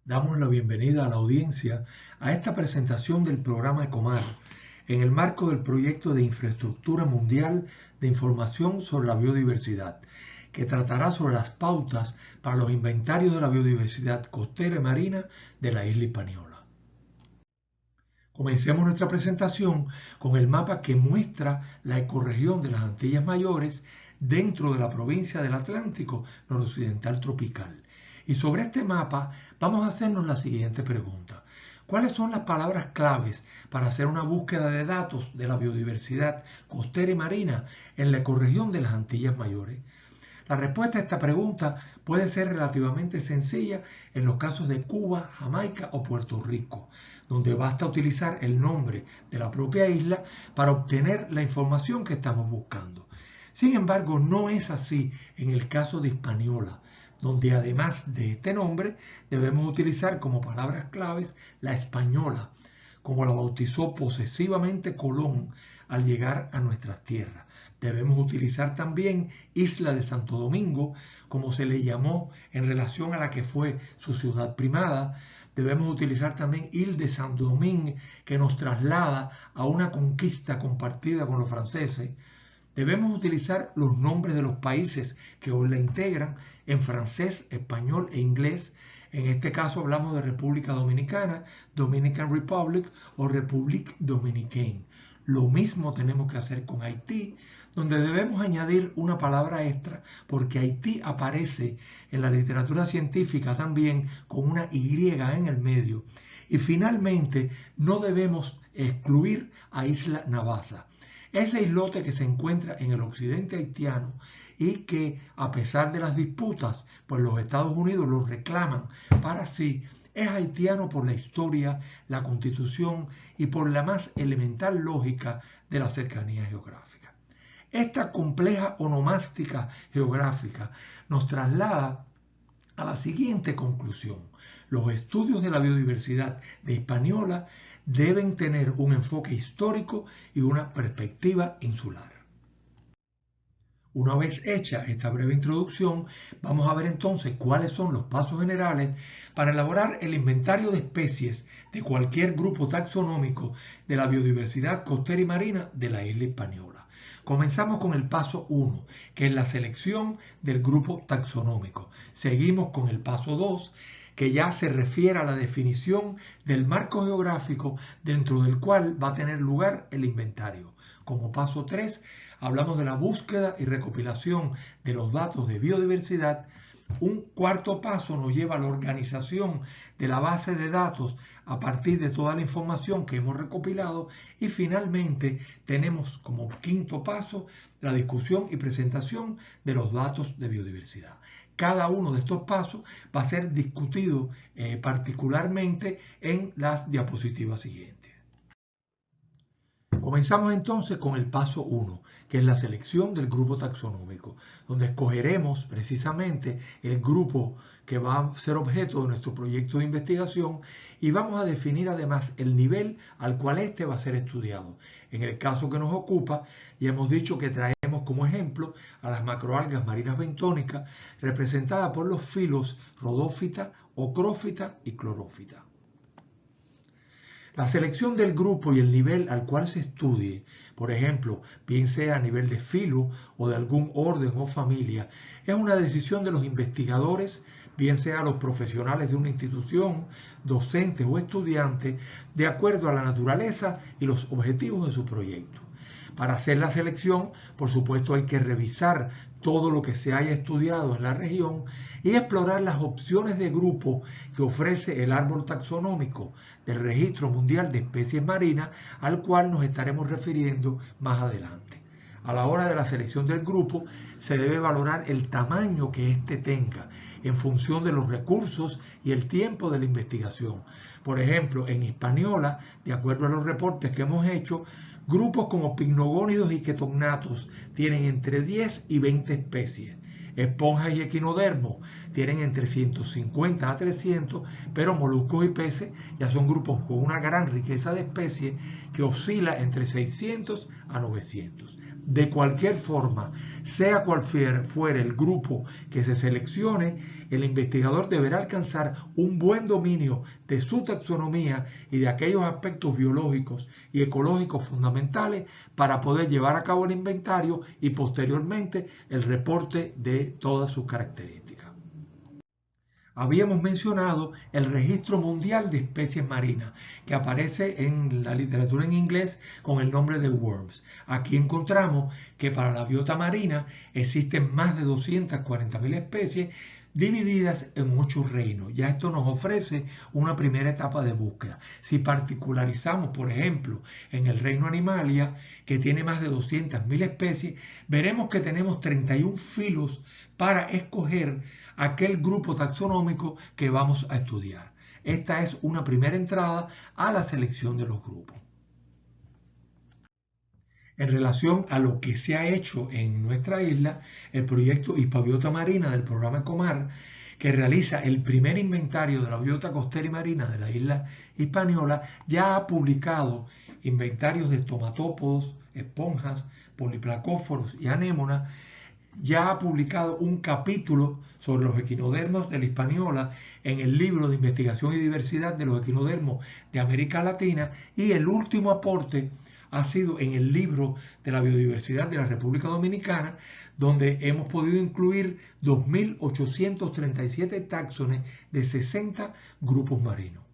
Damos la bienvenida a la audiencia a esta presentación del programa ECOMAR en el marco del proyecto de infraestructura mundial de información sobre la biodiversidad, que tratará sobre las pautas para los inventarios de la biodiversidad costera y marina de la isla Hispaniola. Comencemos nuestra presentación con el mapa que muestra la ecorregión de las Antillas Mayores dentro de la provincia del Atlántico noroccidental tropical. Y sobre este mapa vamos a hacernos la siguiente pregunta. ¿Cuáles son las palabras claves para hacer una búsqueda de datos de la biodiversidad costera y marina en la ecorregión de las Antillas Mayores? La respuesta a esta pregunta puede ser relativamente sencilla en los casos de Cuba, Jamaica o Puerto Rico, donde basta utilizar el nombre de la propia isla para obtener la información que estamos buscando. Sin embargo, no es así en el caso de Hispaniola, donde además de este nombre debemos utilizar como palabras claves la española, como la bautizó posesivamente Colón al llegar a nuestras tierras. Debemos utilizar también Isla de Santo Domingo, como se le llamó en relación a la que fue su ciudad primada. Debemos utilizar también Ile de Saint-Domingue, que nos traslada a una conquista compartida con los franceses. Debemos utilizar los nombres de los países que hoy la integran en francés, español e inglés. En este caso hablamos de República Dominicana, Dominican Republic o République Dominicaine. Lo mismo tenemos que hacer con Haití, donde debemos añadir una palabra extra porque Haití aparece en la literatura científica también con una Y en el medio. Y finalmente no debemos excluir a Isla Navassa. Ese islote que se encuentra en el occidente haitiano y que a pesar de las disputas, pues los Estados Unidos lo reclaman para sí, es haitiano por la historia, la constitución y por la más elemental lógica de la cercanía geográfica. Esta compleja onomástica geográfica nos traslada a la siguiente conclusión. Los estudios de la biodiversidad de Hispaniola deben tener un enfoque histórico y una perspectiva insular. Una vez hecha esta breve introducción, vamos a ver entonces cuáles son los pasos generales para elaborar el inventario de especies de cualquier grupo taxonómico de la biodiversidad costera y marina de la isla Hispaniola. Comenzamos con el paso 1, que es la selección del grupo taxonómico. Seguimos con el paso 2, que ya se refiere a la definición del marco geográfico dentro del cual va a tener lugar el inventario. Como paso 3, hablamos de la búsqueda y recopilación de los datos de biodiversidad. Un cuarto paso nos lleva a la organización de la base de datos a partir de toda la información que hemos recopilado y finalmente tenemos como quinto paso la discusión y presentación de los datos de biodiversidad. Cada uno de estos pasos va a ser discutido particularmente en las diapositivas siguientes. Comenzamos entonces con el paso 1, que es la selección del grupo taxonómico, donde escogeremos precisamente el grupo que va a ser objeto de nuestro proyecto de investigación y vamos a definir además el nivel al cual este va a ser estudiado. En el caso que nos ocupa, ya hemos dicho que traemos como ejemplo a las macroalgas marinas bentónicas representadas por los filos rodófita, ocrófita y clorófita. La selección del grupo y el nivel al cual se estudie, por ejemplo, bien sea a nivel de filo o de algún orden o familia, es una decisión de los investigadores, bien sea los profesionales de una institución, docentes o estudiantes, de acuerdo a la naturaleza y los objetivos de su proyecto. Para hacer la selección, por supuesto, hay que revisar todo lo que se haya estudiado en la región y explorar las opciones de grupo que ofrece el árbol taxonómico del Registro Mundial de Especies Marinas, al cual nos estaremos refiriendo más adelante. A la hora de la selección del grupo, se debe valorar el tamaño que éste tenga en función de los recursos y el tiempo de la investigación. Por ejemplo, en Hispaniola, de acuerdo a los reportes que hemos hecho, grupos como picnogónidos y ketognatos tienen entre 10 y 20 especies. Esponjas y equinodermos tienen entre 150 a 300, pero moluscos y peces ya son grupos con una gran riqueza de especies que oscila entre 600 a 900. de cualquier forma, sea cual fuere el grupo que se seleccione, el investigador deberá alcanzar un buen dominio de su taxonomía y de aquellos aspectos biológicos y ecológicos fundamentales para poder llevar a cabo el inventario y posteriormente el reporte de todas sus características. Habíamos mencionado el Registro Mundial de Especies Marinas, que aparece en la literatura en inglés con el nombre de WORMS. Aquí encontramos que para la biota marina existen más de 240.000 especies divididas en 8 reinos. Ya esto nos ofrece una primera etapa de búsqueda. Si particularizamos, por ejemplo, en el reino Animalia, que tiene más de 200.000 especies, veremos que tenemos 31 filos para escoger aquel grupo taxonómico que vamos a estudiar. Esta es una primera entrada a la selección de los grupos. En relación a lo que se ha hecho en nuestra isla, el proyecto Hispabiota Marina del programa Ecomar, que realiza el primer inventario de la biota costera y marina de la isla Hispaniola, ya ha publicado inventarios de estomatópodos, esponjas, poliplacóforos y anémonas. Ya ha publicado un capítulo sobre los equinodermos de la Hispaniola en el libro de investigación y diversidad de los equinodermos de América Latina, y el último aporte ha sido en el libro de la biodiversidad de la República Dominicana, donde hemos podido incluir 2.837 táxones de 60 grupos marinos.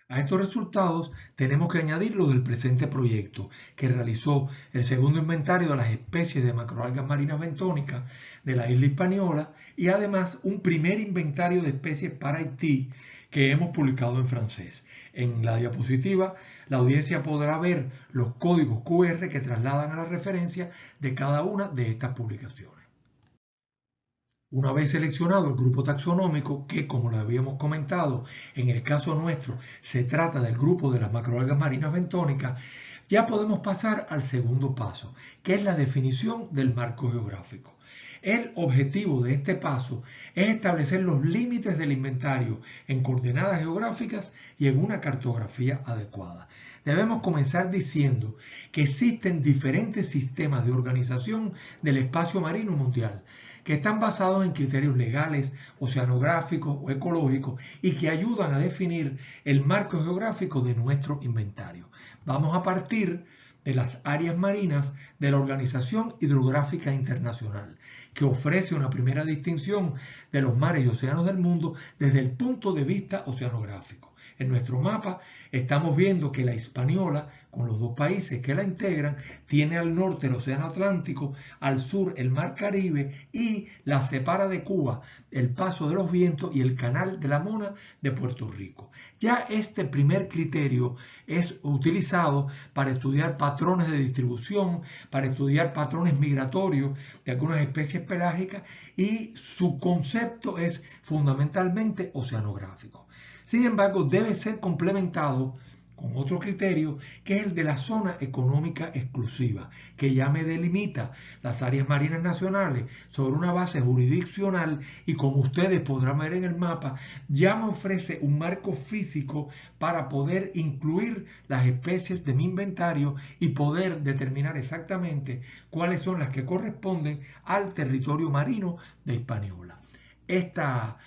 A estos resultados tenemos que añadir los del presente proyecto, que realizó el segundo inventario de las especies de macroalgas marinas bentónicas de la isla Hispaniola y además un primer inventario de especies para Haití que hemos publicado en francés. En la diapositiva la audiencia podrá ver los códigos QR que trasladan a la referencia de cada una de estas publicaciones. Una vez seleccionado el grupo taxonómico, que como lo habíamos comentado, en el caso nuestro se trata del grupo de las macroalgas marinas bentónicas, ya podemos pasar al segundo paso, que es la definición del marco geográfico. El objetivo de este paso es establecer los límites del inventario en coordenadas geográficas y en una cartografía adecuada. Debemos comenzar diciendo que existen diferentes sistemas de organización del espacio marino mundial, que están basados en criterios legales, oceanográficos o ecológicos y que ayudan a definir el marco geográfico de nuestro inventario. Vamos a partir de las áreas marinas de la Organización Hidrográfica Internacional, que ofrece una primera distinción de los mares y océanos del mundo desde el punto de vista oceanográfico. En nuestro mapa estamos viendo que la Hispaniola, con los dos países que la integran, tiene al norte el Océano Atlántico, al sur el Mar Caribe y la separa de Cuba el Paso de los Vientos y el Canal de la Mona de Puerto Rico. Ya este primer criterio es utilizado para estudiar patrones de distribución, para estudiar patrones migratorios de algunas especies pelágicas, y su concepto es fundamentalmente oceanográfico. Sin embargo, debe ser complementado con otro criterio, que es el de la zona económica exclusiva, que ya me delimita las áreas marinas nacionales sobre una base jurisdiccional y, como ustedes podrán ver en el mapa, ya me ofrece un marco físico para poder incluir las especies de mi inventario y poder determinar exactamente cuáles son las que corresponden al territorio marino de Hispaniola. Esta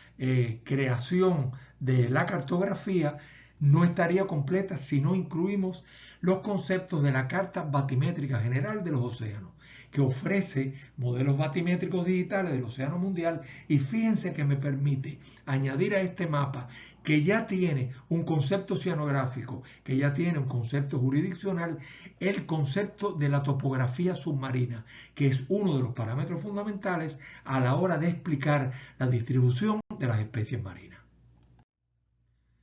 creación de la cartografía no estaría completa si no incluimos los conceptos de la Carta Batimétrica General de los Océanos, que ofrece modelos batimétricos digitales del océano mundial, y fíjense que me permite añadir a este mapa, que ya tiene un concepto oceanográfico, que ya tiene un concepto jurisdiccional, el concepto de la topografía submarina, que es uno de los parámetros fundamentales a la hora de explicar la distribución de las especies marinas.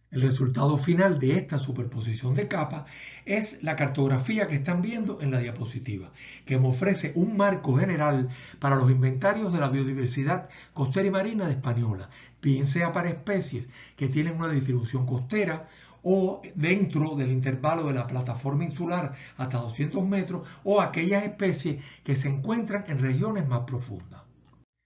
El resultado final de esta superposición de capas es la cartografía que están viendo en la diapositiva, que me ofrece un marco general para los inventarios de la biodiversidad costera y marina de Hispaniola, bien sea para especies que tienen una distribución costera o dentro del intervalo de la plataforma insular hasta 200 metros, o aquellas especies que se encuentran en regiones más profundas.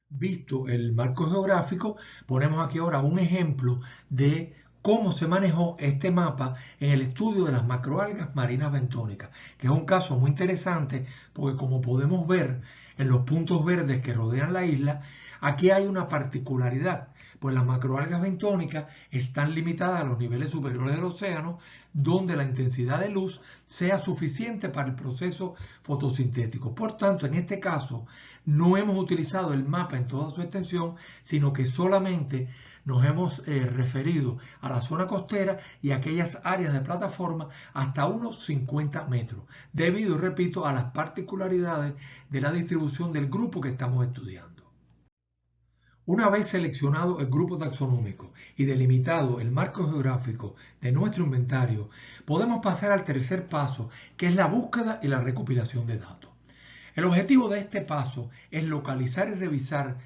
Visto el marco geográfico, ponemos aquí ahora un ejemplo de cómo se manejó este mapa en el estudio de las macroalgas marinas bentónicas, que es un caso muy interesante porque como podemos ver en los puntos verdes que rodean la isla, aquí hay una particularidad, pues las macroalgas bentónicas están limitadas a los niveles superiores del océano, donde la intensidad de luz sea suficiente para el proceso fotosintético. Por tanto, en este caso, no hemos utilizado el mapa en toda su extensión, sino que solamente nos hemos referido a la zona costera y a aquellas áreas de plataforma hasta unos 50 metros, debido, repito, a las particularidades de la distribución del grupo que estamos estudiando. Una vez seleccionado el grupo taxonómico y delimitado el marco geográfico de nuestro inventario, podemos pasar al tercer paso, que es la búsqueda y la recopilación de datos. El objetivo de este paso es localizar y revisar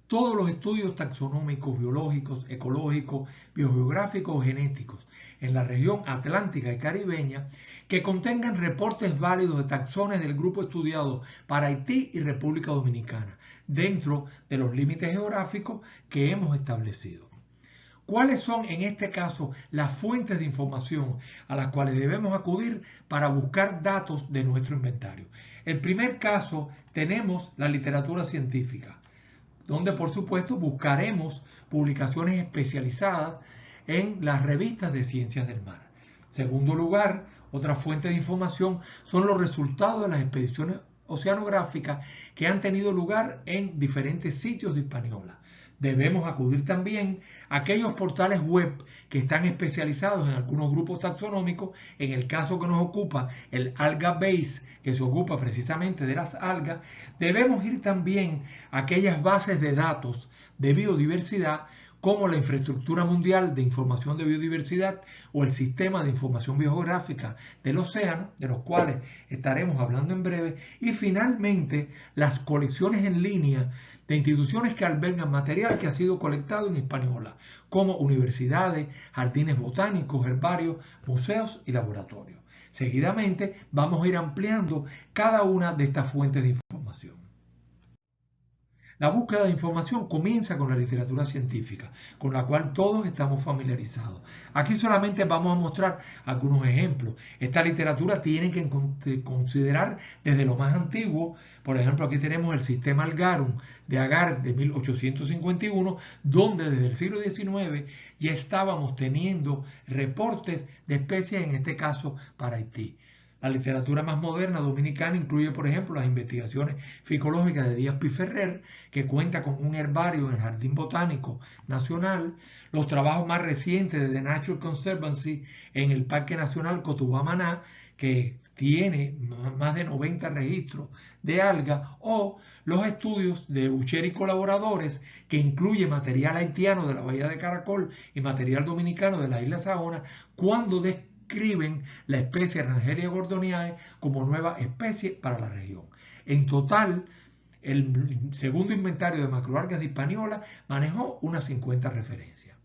todos los estudios taxonómicos, biológicos, ecológicos, biogeográficos o genéticos en la región atlántica y caribeña que contengan reportes válidos de taxones del grupo estudiado para Haití y República Dominicana, dentro de los límites geográficos que hemos establecido. ¿Cuáles son en este caso las fuentes de información a las cuales debemos acudir para buscar datos de nuestro inventario? En el primer caso tenemos la literatura científica, donde por supuesto buscaremos publicaciones especializadas en las revistas de ciencias del mar. En segundo lugar, otra fuente de información son los resultados de las expediciones oceanográficas que han tenido lugar en diferentes sitios de Hispaniola. Debemos acudir también a aquellos portales web que están especializados en algunos grupos taxonómicos. En el caso que nos ocupa, el Alga Base, que se ocupa precisamente de las algas, debemos ir también a aquellas bases de datos de biodiversidad como la Infraestructura Mundial de Información de Biodiversidad o el Sistema de Información Biogeográfica del Océano, de los cuales estaremos hablando en breve, y finalmente las colecciones en línea de instituciones que albergan material que ha sido colectado en Hispaniola, como universidades, jardines botánicos, herbarios, museos y laboratorios. Seguidamente vamos a ir ampliando cada una de estas fuentes de información. La búsqueda de información comienza con la literatura científica, con la cual todos estamos familiarizados. Aquí solamente vamos a mostrar algunos ejemplos. Esta literatura tiene que considerar desde lo más antiguo. Por ejemplo, aquí tenemos el sistema Algarum de Agar de 1851, donde desde el siglo XIX ya estábamos teniendo reportes de especies, en este caso para Haití. La literatura más moderna dominicana incluye, por ejemplo, las investigaciones ficológicas de Díaz Piferrer, que cuenta con un herbario en el Jardín Botánico Nacional, los trabajos más recientes de The Nature Conservancy en el Parque Nacional Cotubá-Maná, que tiene más de 90 registros de algas, o los estudios de Bucher y colaboradores, que incluye material haitiano de la Bahía de Caracol y material dominicano de la isla Saona, cuando describen la especie Rangeria gordoniae como nueva especie para la región. En total, el segundo inventario de macroalgas de Hispaniola manejó unas 50 referencias.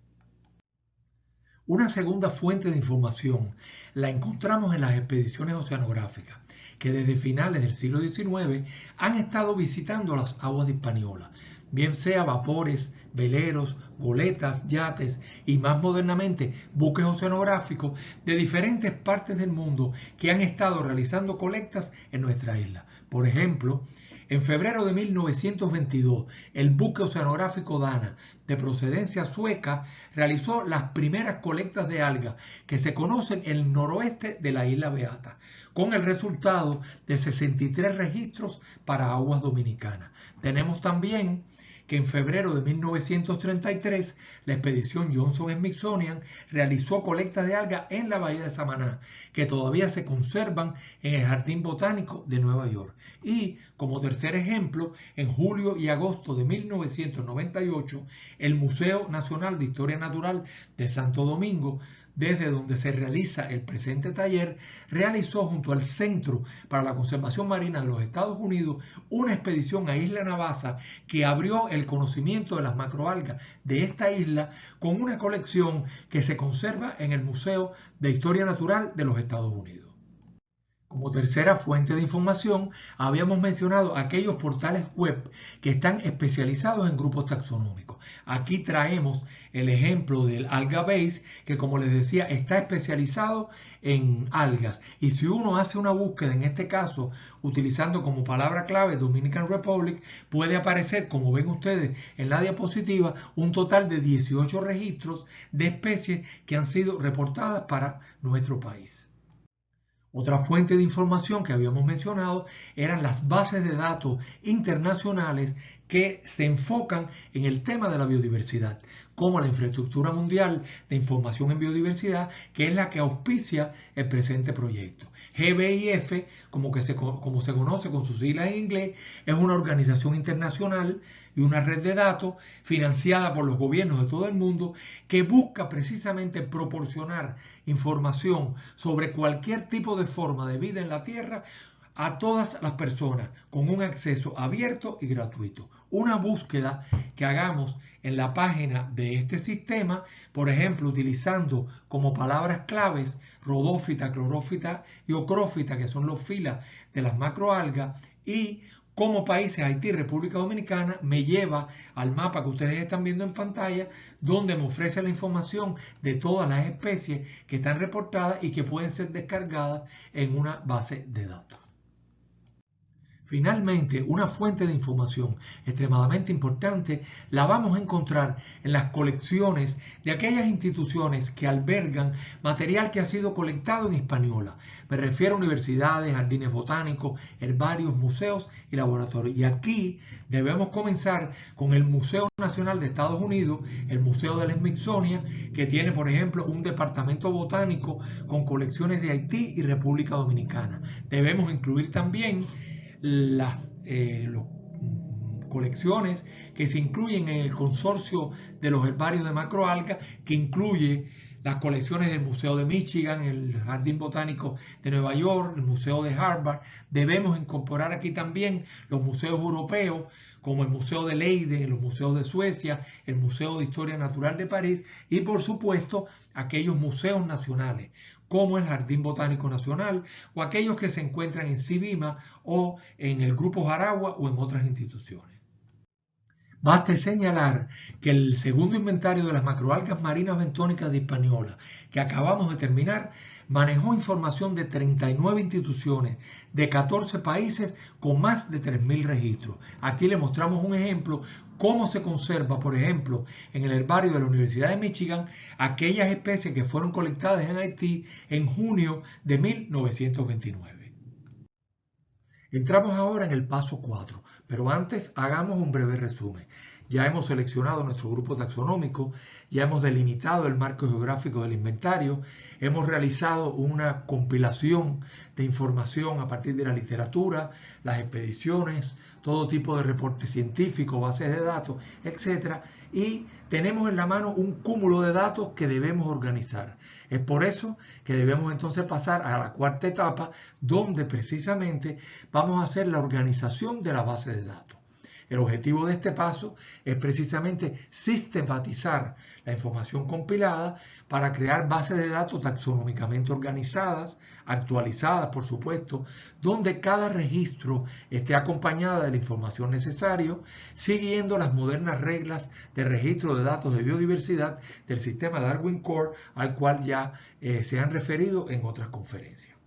Una segunda fuente de información la encontramos en las expediciones oceanográficas, que desde finales del siglo XIX han estado visitando las aguas de Hispaniola, bien sea vapores, veleros, goletas, yates y más modernamente buques oceanográficos de diferentes partes del mundo que han estado realizando colectas en nuestra isla. Por ejemplo, en febrero de 1922, el buque oceanográfico Dana, de procedencia sueca, realizó las primeras colectas de algas que se conocen en el noroeste de la isla Beata, con el resultado de 63 registros para aguas dominicanas. Tenemos también que en febrero de 1933 la expedición Johnson-Smithsonian realizó colectas de algas en la bahía de Samaná, que todavía se conservan en el Jardín Botánico de Nueva York. Y, como tercer ejemplo, en julio y agosto de 1998, el Museo Nacional de Historia Natural de Santo Domingo, desde donde se realiza el presente taller, realizó junto al Centro para la Conservación Marina de los Estados Unidos una expedición a Isla Navassa que abrió el conocimiento de las macroalgas de esta isla con una colección que se conserva en el Museo de Historia Natural de los Estados Unidos. Como tercera fuente de información, habíamos mencionado aquellos portales web que están especializados en grupos taxonómicos. Aquí traemos el ejemplo del AlgaBase, que como les decía, está especializado en algas. Y si uno hace una búsqueda, en este caso, utilizando como palabra clave Dominican Republic, puede aparecer, como ven ustedes en la diapositiva, un total de 18 registros de especies que han sido reportadas para nuestro país. Otra fuente de información que habíamos mencionado eran las bases de datos internacionales que se enfocan en el tema de la biodiversidad, como la infraestructura mundial de información en biodiversidad, que es la que auspicia el presente proyecto. GBIF, como se conoce con sus siglas en inglés, es una organización internacional y una red de datos financiada por los gobiernos de todo el mundo que busca precisamente proporcionar información sobre cualquier tipo de forma de vida en la Tierra a todas las personas con un acceso abierto y gratuito. Una búsqueda que hagamos en la página de este sistema, por ejemplo, utilizando como palabras claves rodófita, clorófita y ocrófita, que son los filas de las macroalgas, y como países Haití y República Dominicana, me lleva al mapa que ustedes están viendo en pantalla, donde me ofrece la información de todas las especies que están reportadas y que pueden ser descargadas en una base de datos. Finalmente, una fuente de información extremadamente importante la vamos a encontrar en las colecciones de aquellas instituciones que albergan material que ha sido colectado en Hispaniola. Me refiero a universidades, jardines botánicos, herbarios, museos y laboratorios. Y aquí debemos comenzar con el Museo Nacional de Estados Unidos, el Museo del Smithsonian, que tiene, por ejemplo, un departamento botánico con colecciones de Haití y República Dominicana. Debemos incluir también las colecciones que se incluyen en el consorcio de los herbarios de macroalgas, que incluye las colecciones del Museo de Michigan, el Jardín Botánico de Nueva York, el Museo de Harvard. Debemos incorporar aquí también los museos europeos, como el Museo de Leiden, los museos de Suecia, el Museo de Historia Natural de París y, por supuesto, aquellos museos nacionales, como el Jardín Botánico Nacional o aquellos que se encuentran en Cibima o en el Grupo Jaragua o en otras instituciones. Basta señalar que el segundo inventario de las macroalgas marinas bentónicas de Hispaniola, que acabamos de terminar, manejó información de 39 instituciones de 14 países con más de 3.000 registros. Aquí le mostramos un ejemplo cómo se conserva, por ejemplo, en el herbario de la Universidad de Michigan, aquellas especies que fueron colectadas en Haití en junio de 1929. Entramos ahora en el paso 4, pero antes hagamos un breve resumen. Ya hemos seleccionado nuestro grupo taxonómico, ya hemos delimitado el marco geográfico del inventario, hemos realizado una compilación de información a partir de la literatura, las expediciones, todo tipo de reportes científicos, bases de datos, etc. Y tenemos en la mano un cúmulo de datos que debemos organizar. Es por eso que debemos entonces pasar a la cuarta etapa, donde precisamente vamos a hacer la organización de la base de datos. El objetivo de este paso es precisamente sistematizar la información compilada para crear bases de datos taxonómicamente organizadas, actualizadas por supuesto, donde cada registro esté acompañada de la información necesaria, siguiendo las modernas reglas de registro de datos de biodiversidad del sistema Darwin Core, al cual ya se han referido en otras conferencias.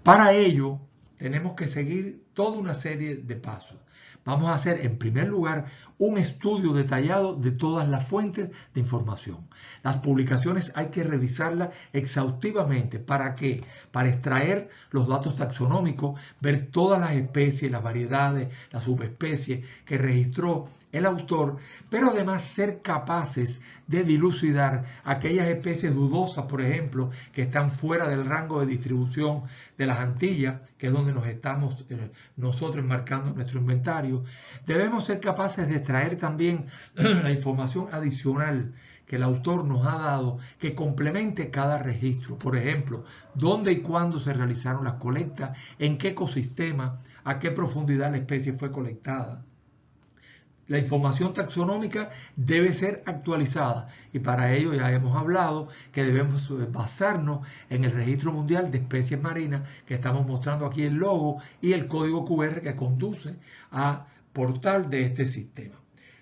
Para ello, tenemos que seguir toda una serie de pasos. Vamos a hacer, en primer lugar, un estudio detallado de todas las fuentes de información. Las publicaciones hay que revisarlas exhaustivamente. ¿Para qué? Para extraer los datos taxonómicos, ver todas las especies, las variedades, las subespecies que registró el autor, pero además ser capaces de dilucidar aquellas especies dudosas, por ejemplo, que están fuera del rango de distribución de las Antillas, que es donde nos estamos nosotros enmarcando nuestro inventario. Debemos ser capaces de extraer también la información adicional que el autor nos ha dado, que complemente cada registro. Por ejemplo, dónde y cuándo se realizaron las colectas, en qué ecosistema, a qué profundidad la especie fue colectada, La información taxonómica debe ser actualizada y para ello ya hemos hablado que debemos basarnos en el Registro Mundial de Especies Marinas que estamos mostrando aquí el logo y el código QR que conduce al portal de este sistema.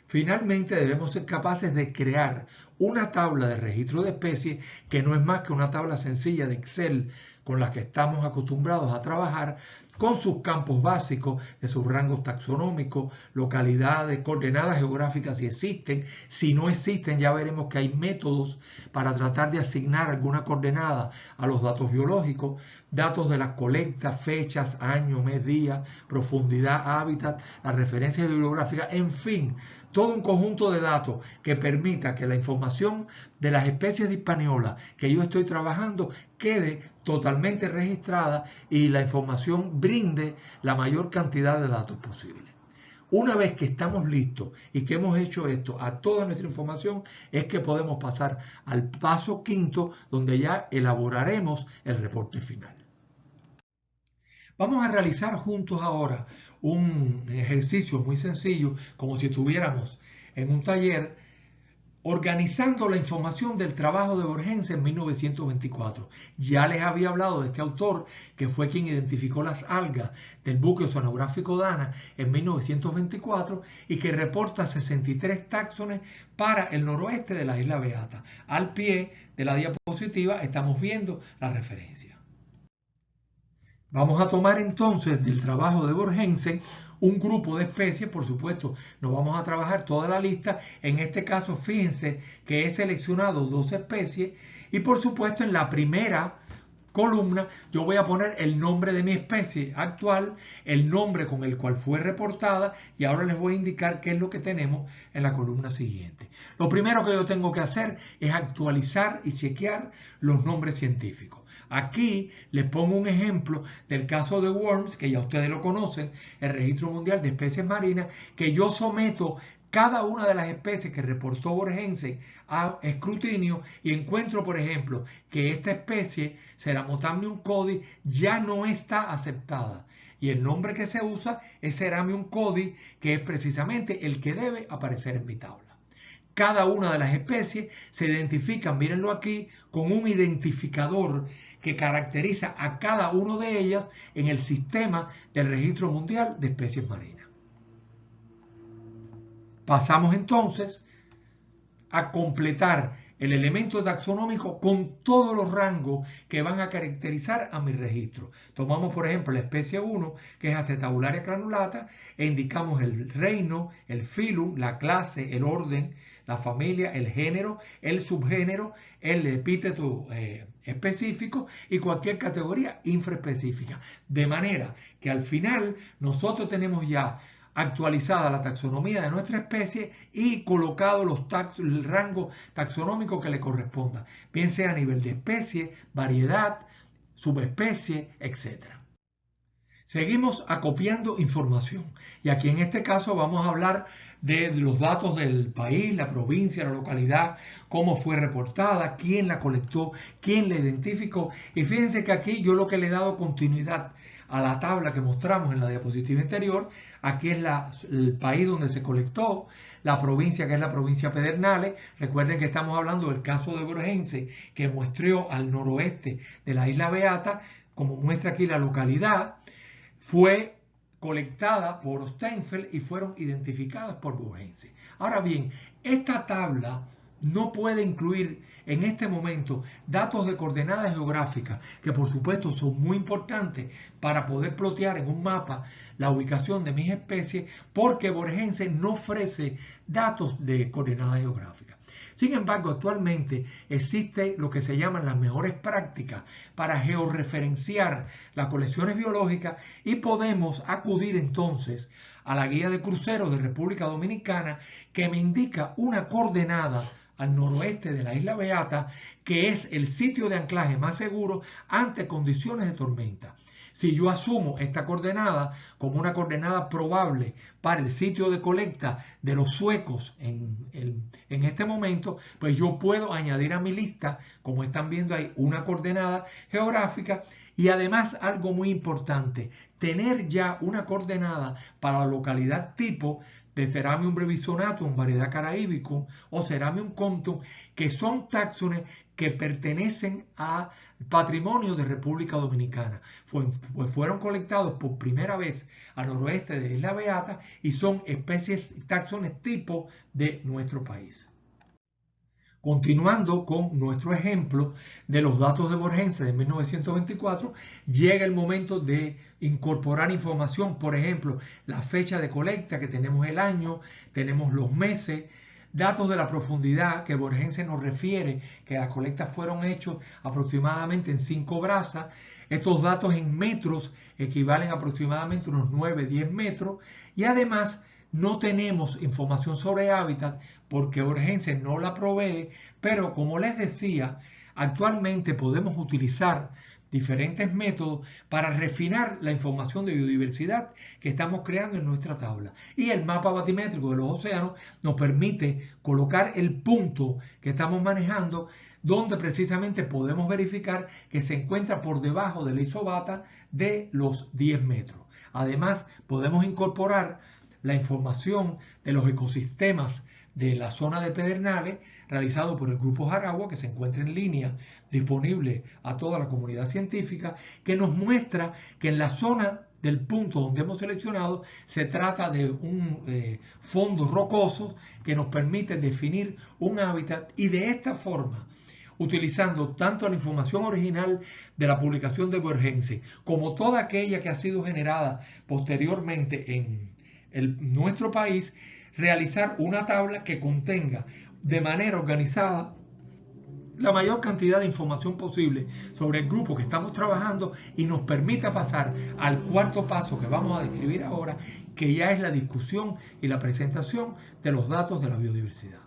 Finalmente debemos ser capaces de crear una tabla de registro de especies que no es más que una tabla sencilla de Excel con la que estamos acostumbrados a trabajar, con sus campos básicos de sus rangos taxonómicos, localidades, coordenadas geográficas si existen. Si no existen, ya veremos que hay métodos para tratar de asignar alguna coordenada a los datos biológicos, datos de las colectas, fechas, año, mes, día, profundidad, hábitat, las referencias bibliográficas, en fin, todo un conjunto de datos que permita que la información de las especies de Hispaniola que yo estoy trabajando quede totalmente registrada y la información brinde la mayor cantidad de datos posible. Una vez que estamos listos y que hemos hecho esto a toda nuestra información, es que podemos pasar al paso quinto, donde ya elaboraremos el reporte final. Vamos a realizar juntos ahora un ejercicio muy sencillo, como si estuviéramos en un taller, organizando la información del trabajo de Borgense en 1924. Ya les había hablado de este autor, que fue quien identificó las algas del buque oceanográfico Dana en 1924 y que reporta 63 táxones para el noroeste de la isla Beata. Al pie de la diapositiva estamos viendo la referencia. Vamos a tomar entonces del trabajo de Borgense un grupo de especies, por supuesto, no vamos a trabajar toda la lista. En este caso, fíjense que he seleccionado 12 especies y por supuesto en la primera columna yo voy a poner el nombre de mi especie actual, el nombre con el cual fue reportada y ahora les voy a indicar qué es lo que tenemos en la columna siguiente. Lo primero que yo tengo que hacer es actualizar y chequear los nombres científicos. Aquí les pongo un ejemplo del caso de Worms, que ya ustedes lo conocen, el Registro Mundial de Especies Marinas, que yo someto cada una de las especies que reportó Borgense a escrutinio y encuentro, por ejemplo, que esta especie, Ceramotamnium codi, ya no está aceptada. Y el nombre que se usa es Ceramium codi, que es precisamente el que debe aparecer en mi tabla. Cada una de las especies se identifican, mírenlo aquí, con un identificador que caracteriza a cada una de ellas en el sistema del Registro Mundial de Especies Marinas. Pasamos entonces a completar el elemento taxonómico con todos los rangos que van a caracterizar a mi registro. Tomamos, por ejemplo, la especie 1, que es Acetabularia granulata, e indicamos el reino, el filum, la clase, el orden, la familia, el género, el subgénero, el epíteto específico y cualquier categoría infraespecífica. De manera que al final nosotros tenemos ya actualizada la taxonomía de nuestra especie y colocado el rango taxonómico que le corresponda, bien sea a nivel de especie, variedad, subespecie, etc. Seguimos acopiando información y aquí en este caso vamos a hablar de los datos del país, la provincia, la localidad, cómo fue reportada, quién la colectó, quién la identificó. Y fíjense que aquí yo lo que le he dado continuidad a la tabla que mostramos en la diapositiva anterior. Aquí es el país donde se colectó, la provincia que es la provincia Pedernales. Recuerden que estamos hablando del caso de Borgense, que muestreó al noroeste de la isla Beata, como muestra aquí la localidad. Fue colectada por Steinfeld y fueron identificadas por Borgense. Ahora bien, esta tabla no puede incluir en este momento datos de coordenadas geográficas, que por supuesto son muy importantes para poder plotear en un mapa la ubicación de mis especies, porque Borgense no ofrece datos de coordenadas geográficas. Sin embargo, actualmente existe lo que se llaman las mejores prácticas para georreferenciar las colecciones biológicas y podemos acudir entonces a la guía de cruceros de República Dominicana, que me indica una coordenada al noroeste de la isla Beata, que es el sitio de anclaje más seguro ante condiciones de tormenta. Si yo asumo esta coordenada como una coordenada probable para el sitio de colecta de los suecos en este momento, pues yo puedo añadir a mi lista, como están viendo ahí, una coordenada geográfica y además algo muy importante, tener ya una coordenada para la localidad tipo de Ceramium brevisonatum, variedad caraíbicum, o Ceramium comptum, que son táxones que pertenecen al patrimonio de República Dominicana. Fueron colectados por primera vez al noroeste de Isla Beata y son especies, táxones tipo de nuestro país. Continuando con nuestro ejemplo de los datos de Borgense de 1924, llega el momento de incorporar información, por ejemplo, la fecha de colecta, que tenemos el año, tenemos los meses, datos de la profundidad, que Borgense nos refiere que las colectas fueron hechas aproximadamente en 5 brazas. Estos datos en metros equivalen aproximadamente a unos 9-10 metros, y además no tenemos información sobre hábitat porque Borgense no la provee, pero como les decía, actualmente podemos utilizar diferentes métodos para refinar la información de biodiversidad que estamos creando en nuestra tabla. Y el mapa batimétrico de los océanos nos permite colocar el punto que estamos manejando, donde precisamente podemos verificar que se encuentra por debajo de la isobata de los 10 metros. Además, podemos incorporar la información de los ecosistemas de la zona de Pedernales realizado por el Grupo Jaragua, que se encuentra en línea, disponible a toda la comunidad científica, que nos muestra que en la zona del punto donde hemos seleccionado se trata de un fondo rocoso que nos permite definir un hábitat, y de esta forma, utilizando tanto la información original de la publicación de Borgense como toda aquella que ha sido generada posteriormente en nuestro país, realizar una tabla que contenga de manera organizada la mayor cantidad de información posible sobre el grupo que estamos trabajando y nos permita pasar al cuarto paso que vamos a describir ahora, que ya es la discusión y la presentación de los datos de la biodiversidad.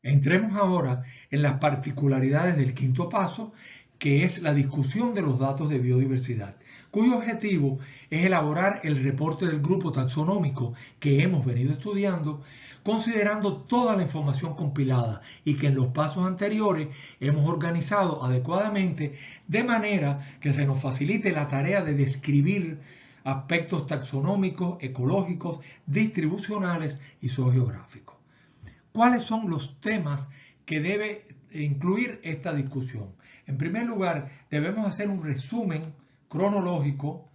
Entremos ahora en las particularidades del quinto paso, que es la discusión de los datos de biodiversidad, cuyo objetivo es elaborar el reporte del grupo taxonómico que hemos venido estudiando, considerando toda la información compilada y que en los pasos anteriores hemos organizado adecuadamente, de manera que se nos facilite la tarea de describir aspectos taxonómicos, ecológicos, distribucionales y sociogeográficos. ¿Cuáles son los temas que debe incluir esta discusión? En primer lugar, debemos hacer un resumen cronológico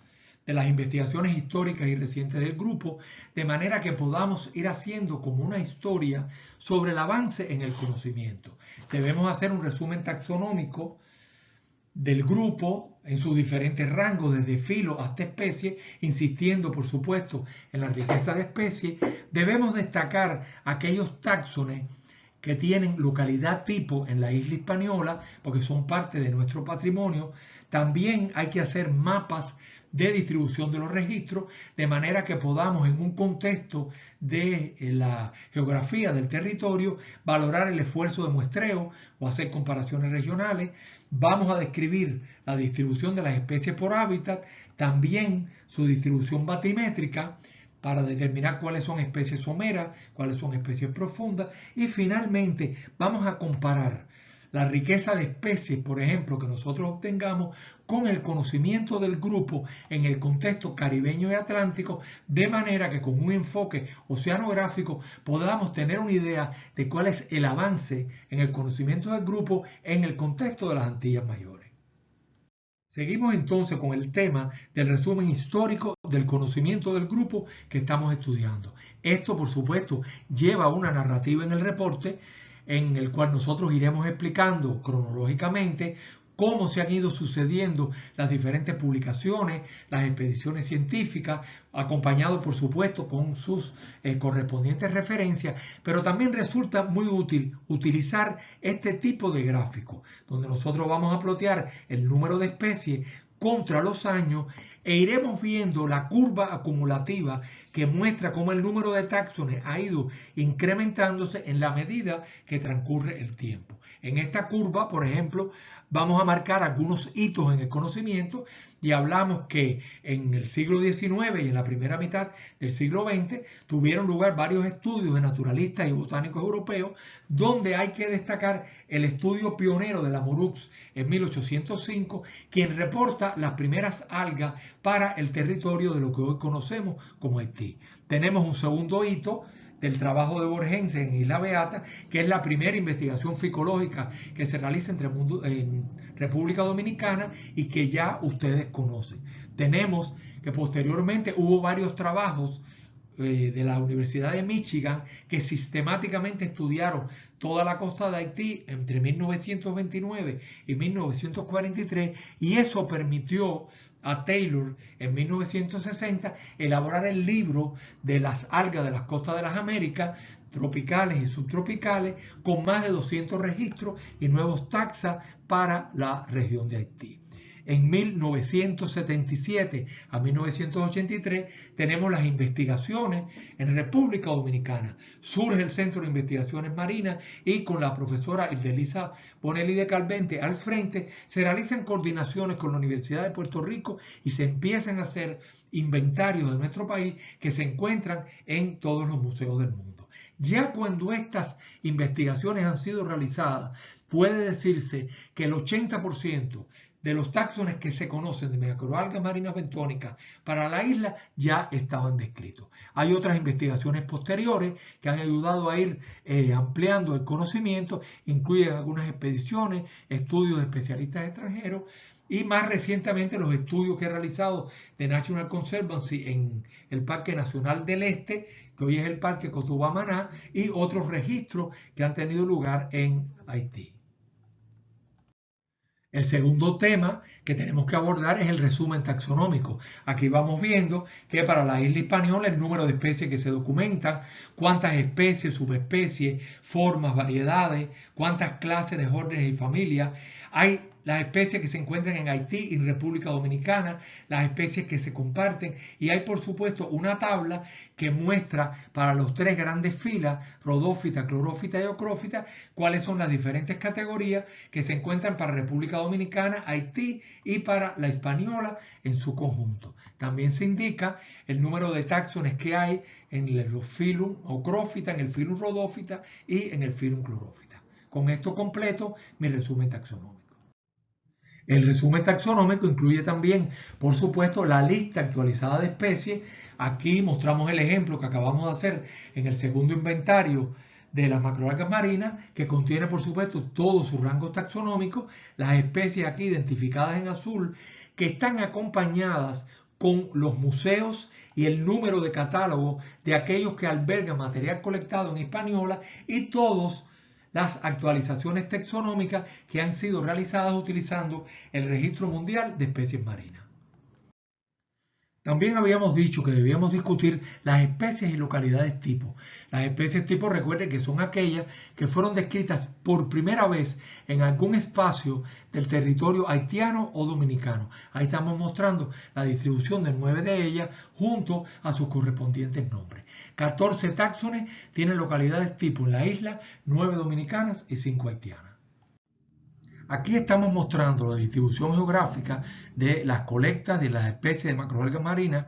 de las investigaciones históricas y recientes del grupo, de manera que podamos ir haciendo como una historia sobre el avance en el conocimiento. Debemos hacer un resumen taxonómico del grupo en sus diferentes rangos, desde filo hasta especie, insistiendo por supuesto en la riqueza de especies. Debemos destacar aquellos táxones que tienen localidad tipo en la isla Hispaniola, porque son parte de nuestro patrimonio. También hay que hacer mapas de distribución de los registros, de manera que podamos, en un contexto de la geografía del territorio, valorar el esfuerzo de muestreo o hacer comparaciones regionales. Vamos a describir la distribución de las especies por hábitat, también su distribución batimétrica, para determinar cuáles son especies someras, cuáles son especies profundas, y finalmente vamos a comparar la riqueza de especies, por ejemplo, que nosotros obtengamos con el conocimiento del grupo en el contexto caribeño y atlántico, de manera que con un enfoque oceanográfico podamos tener una idea de cuál es el avance en el conocimiento del grupo en el contexto de las Antillas Mayores. Seguimos entonces con el tema del resumen histórico del conocimiento del grupo que estamos estudiando. Esto, por supuesto, lleva una narrativa en el reporte, en el cual nosotros iremos explicando cronológicamente cómo se han ido sucediendo las diferentes publicaciones, las expediciones científicas, acompañado por supuesto con sus correspondientes referencias, pero también resulta muy útil utilizar este tipo de gráfico, donde nosotros vamos a plotear el número de especies contra los años e iremos viendo la curva acumulativa que muestra cómo el número de táxones ha ido incrementándose en la medida que transcurre el tiempo. En esta curva, por ejemplo, vamos a marcar algunos hitos en el conocimiento y hablamos que en el siglo XIX y en la primera mitad del siglo XX tuvieron lugar varios estudios de naturalistas y botánicos europeos, donde hay que destacar el estudio pionero de la Morux en 1805, quien reporta las primeras algas para el territorio de lo que hoy conocemos como Haití. Tenemos un segundo hito del trabajo de Borgense en Isla Beata, que es la primera investigación ficológica que se realiza en República Dominicana y que ya ustedes conocen. Tenemos que posteriormente hubo varios trabajos de la Universidad de Michigan que sistemáticamente estudiaron toda la costa de Haití entre 1929 y 1943, y eso permitió a Taylor en 1960 elaborar el libro de las algas de las costas de las Américas tropicales y subtropicales, con más de 200 registros y nuevos taxas para la región de Haití. En 1977 a 1983 tenemos las investigaciones en República Dominicana. Surge el Centro de Investigaciones Marinas y con la profesora Ildelisa Bonelli de Calvente al frente se realizan coordinaciones con la Universidad de Puerto Rico y se empiezan a hacer inventarios de nuestro país que se encuentran en todos los museos del mundo. Ya cuando estas investigaciones han sido realizadas, puede decirse que el 80% de los taxones que se conocen de macroalgas marinas bentónicas para la isla ya estaban descritos. Hay otras investigaciones posteriores que han ayudado a ir ampliando el conocimiento, incluyen algunas expediciones, estudios de especialistas extranjeros y más recientemente los estudios que he realizado de National Conservancy en el Parque Nacional del Este, que hoy es el Parque Cotuba-Maná, y otros registros que han tenido lugar en Haití. El segundo tema que tenemos que abordar es el resumen taxonómico. Aquí vamos viendo que para la isla Hispaniola el número de especies que se documentan, cuántas especies, subespecies, formas, variedades, cuántas clases, desórdenes y familias. Hay las especies que se encuentran en Haití y en República Dominicana, las especies que se comparten, y hay por supuesto una tabla que muestra para los tres grandes filas, rodófita, clorófita y ocrófita, cuáles son las diferentes categorías que se encuentran para República Dominicana, Haití y para la Hispaniola en su conjunto. También se indica el número de táxones que hay en los filum ocrófita, en el filum rodófita y en el filum clorófita. Con esto completo mi resumen taxonómico. El resumen taxonómico incluye también, por supuesto, la lista actualizada de especies. Aquí mostramos el ejemplo que acabamos de hacer en el segundo inventario de las macroalgas marinas, que contiene, por supuesto, todo su rango taxonómico, las especies aquí identificadas en azul, que están acompañadas con los museos y el número de catálogo de aquellos que albergan material colectado en Hispaniola y todos las actualizaciones taxonómicas que han sido realizadas utilizando el Registro Mundial de Especies Marinas. También habíamos dicho que debíamos discutir las especies y localidades tipo. Las especies tipo, recuerden que son aquellas que fueron descritas por primera vez en algún espacio del territorio haitiano o dominicano. Ahí estamos mostrando la distribución de 9 de ellas junto a sus correspondientes nombres. 14 táxones tienen localidades tipo en la isla, 9 dominicanas y 5 haitianas. Aquí estamos mostrando la distribución geográfica de las colectas de las especies de macroalgas marinas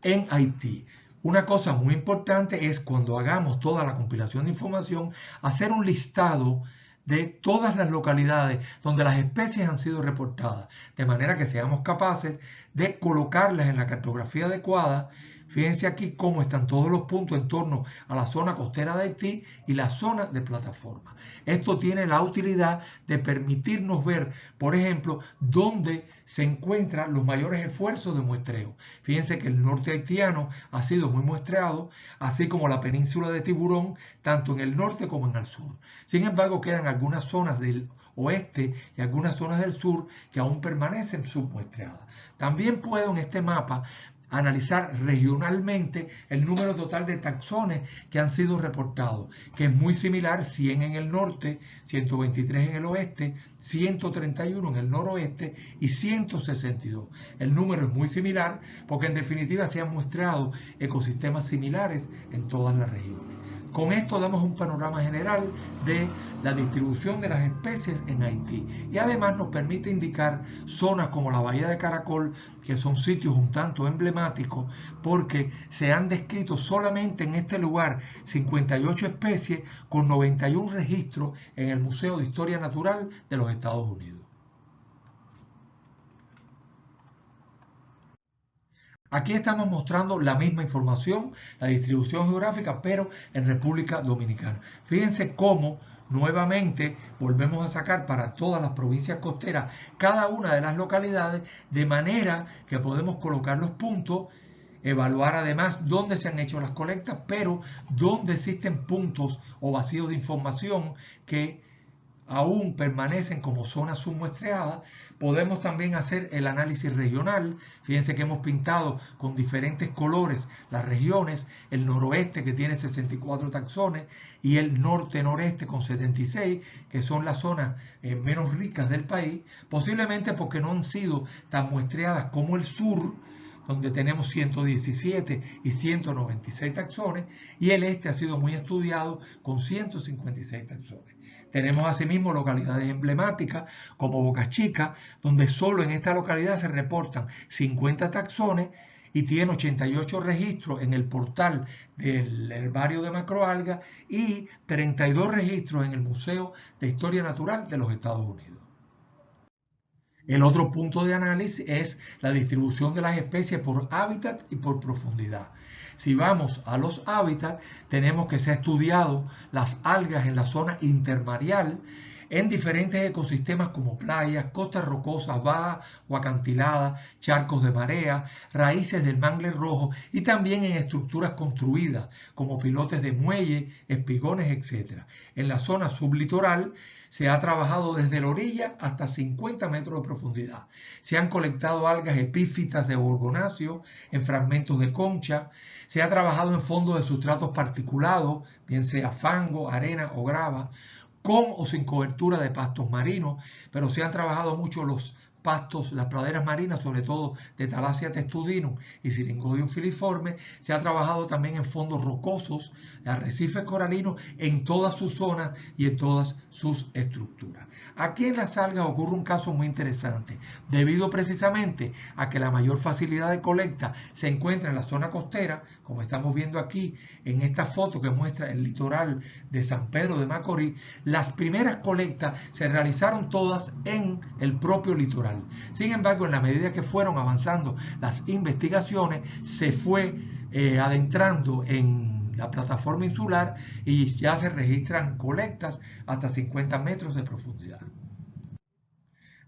en Haití. Una cosa muy importante es cuando hagamos toda la compilación de información, hacer un listado de todas las localidades donde las especies han sido reportadas, de manera que seamos capaces de colocarlas en la cartografía adecuada. Fíjense aquí cómo están todos los puntos en torno a la zona costera de Haití y la zona de plataforma. Esto tiene la utilidad de permitirnos ver, por ejemplo, dónde se encuentran los mayores esfuerzos de muestreo. Fíjense que el norte haitiano ha sido muy muestreado, así como la península de Tiburón, tanto en el norte como en el sur. Sin embargo, quedan algunas zonas del oeste y algunas zonas del sur que aún permanecen submuestreadas. También puedo en este mapa analizar regionalmente el número total de taxones que han sido reportados, que es muy similar: 100 en el norte, 123 en el oeste, 131 en el noroeste y 162. El número es muy similar porque en definitiva se han muestrado ecosistemas similares en todas las regiones. Con esto damos un panorama general de la distribución de las especies en Haití y además nos permite indicar zonas como la Bahía de Caracol, que son sitios un tanto emblemáticos porque se han descrito solamente en este lugar 58 especies con 91 registros en el Museo de Historia Natural de los Estados Unidos. Aquí estamos mostrando la misma información, la distribución geográfica, pero en República Dominicana. Fíjense cómo nuevamente volvemos a sacar para todas las provincias costeras cada una de las localidades, de manera que podemos colocar los puntos, evaluar además dónde se han hecho las colectas, pero dónde existen puntos o vacíos de información que aún permanecen como zonas submuestreadas. Podemos también hacer el análisis regional. Fíjense que hemos pintado con diferentes colores las regiones, el noroeste que tiene 64 taxones y el norte-noreste con 76, que son las zonas menos ricas del país, posiblemente porque no han sido tan muestreadas como el sur, donde tenemos 117 y 196 taxones, y el este ha sido muy estudiado con 156 taxones. Tenemos asimismo localidades emblemáticas como Boca Chica, donde solo en esta localidad se reportan 50 taxones y tiene 88 registros en el portal del herbario de macroalgas y 32 registros en el Museo de Historia Natural de los Estados Unidos. El otro punto de análisis es la distribución de las especies por hábitat y por profundidad. Si vamos a los hábitats, tenemos que se ha estudiado las algas en la zona intermareal en diferentes ecosistemas como playas, costas rocosas bajas o acantiladas, charcos de marea, raíces del mangle rojo y también en estructuras construidas como pilotes de muelle, espigones, etc. En la zona sublitoral se ha trabajado desde la orilla hasta 50 metros de profundidad. Se han colectado algas epífitas de orgonáceo en fragmentos de concha. Se ha trabajado en fondos de sustratos particulados, bien sea fango, arena o grava, con o sin cobertura de pastos marinos, pero se han trabajado mucho los pastos, las praderas marinas, sobre todo de Thalassia testudinum y Syringodium filiforme. Se ha trabajado también en fondos rocosos, arrecifes coralinos, en todas sus zonas y en todas sus estructuras. Aquí en las algas ocurre un caso muy interesante, debido precisamente a que la mayor facilidad de colecta se encuentra en la zona costera, como estamos viendo aquí en esta foto que muestra el litoral de San Pedro de Macorís. Las primeras colectas se realizaron todas en el propio litoral. Sin embargo, en la medida que fueron avanzando las investigaciones, se fue adentrando en la plataforma insular y ya se registran colectas hasta 50 metros de profundidad.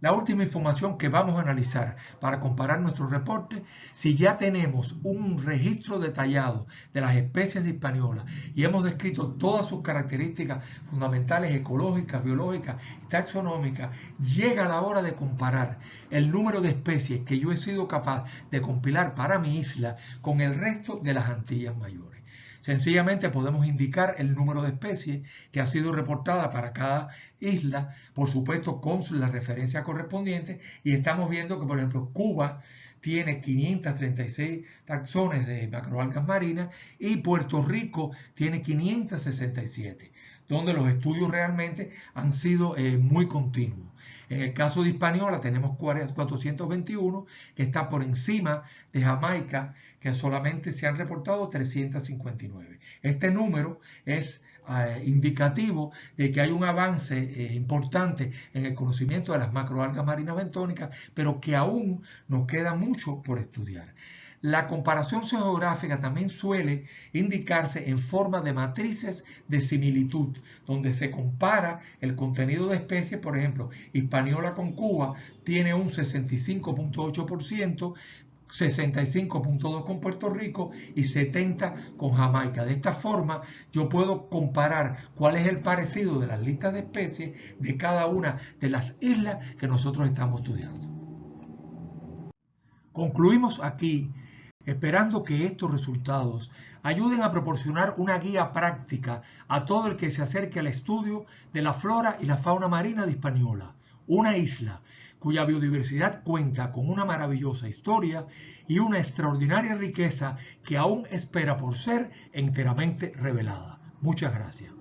La última información que vamos a analizar para comparar nuestro reporte, si ya tenemos un registro detallado de las especies de Hispaniola y hemos descrito todas sus características fundamentales ecológicas, biológicas y taxonómicas, llega la hora de comparar el número de especies que yo he sido capaz de compilar para mi isla con el resto de las Antillas Mayores. Sencillamente podemos indicar el número de especies que ha sido reportada para cada isla, por supuesto con la referencia correspondiente, y estamos viendo que, por ejemplo, Cuba tiene 536 taxones de macroalgas marinas y Puerto Rico tiene 567, donde los estudios realmente han sido muy continuos. En el caso de Hispaniola tenemos 421, que está por encima de Jamaica, que solamente se han reportado 359. Este número es indicativo de que hay un avance importante en el conocimiento de las macroalgas marinas bentónicas, pero que aún nos queda mucho por estudiar. La comparación geográfica también suele indicarse en forma de matrices de similitud, donde se compara el contenido de especies. Por ejemplo, Hispaniola con Cuba tiene un 65.8%, 65.2% con Puerto Rico y 70% con Jamaica. De esta forma, yo puedo comparar cuál es el parecido de las listas de especies de cada una de las islas que nosotros estamos estudiando. Concluimos aquí, esperando que estos resultados ayuden a proporcionar una guía práctica a todo el que se acerque al estudio de la flora y la fauna marina de Hispaniola, una isla cuya biodiversidad cuenta con una maravillosa historia y una extraordinaria riqueza que aún espera por ser enteramente revelada. Muchas gracias.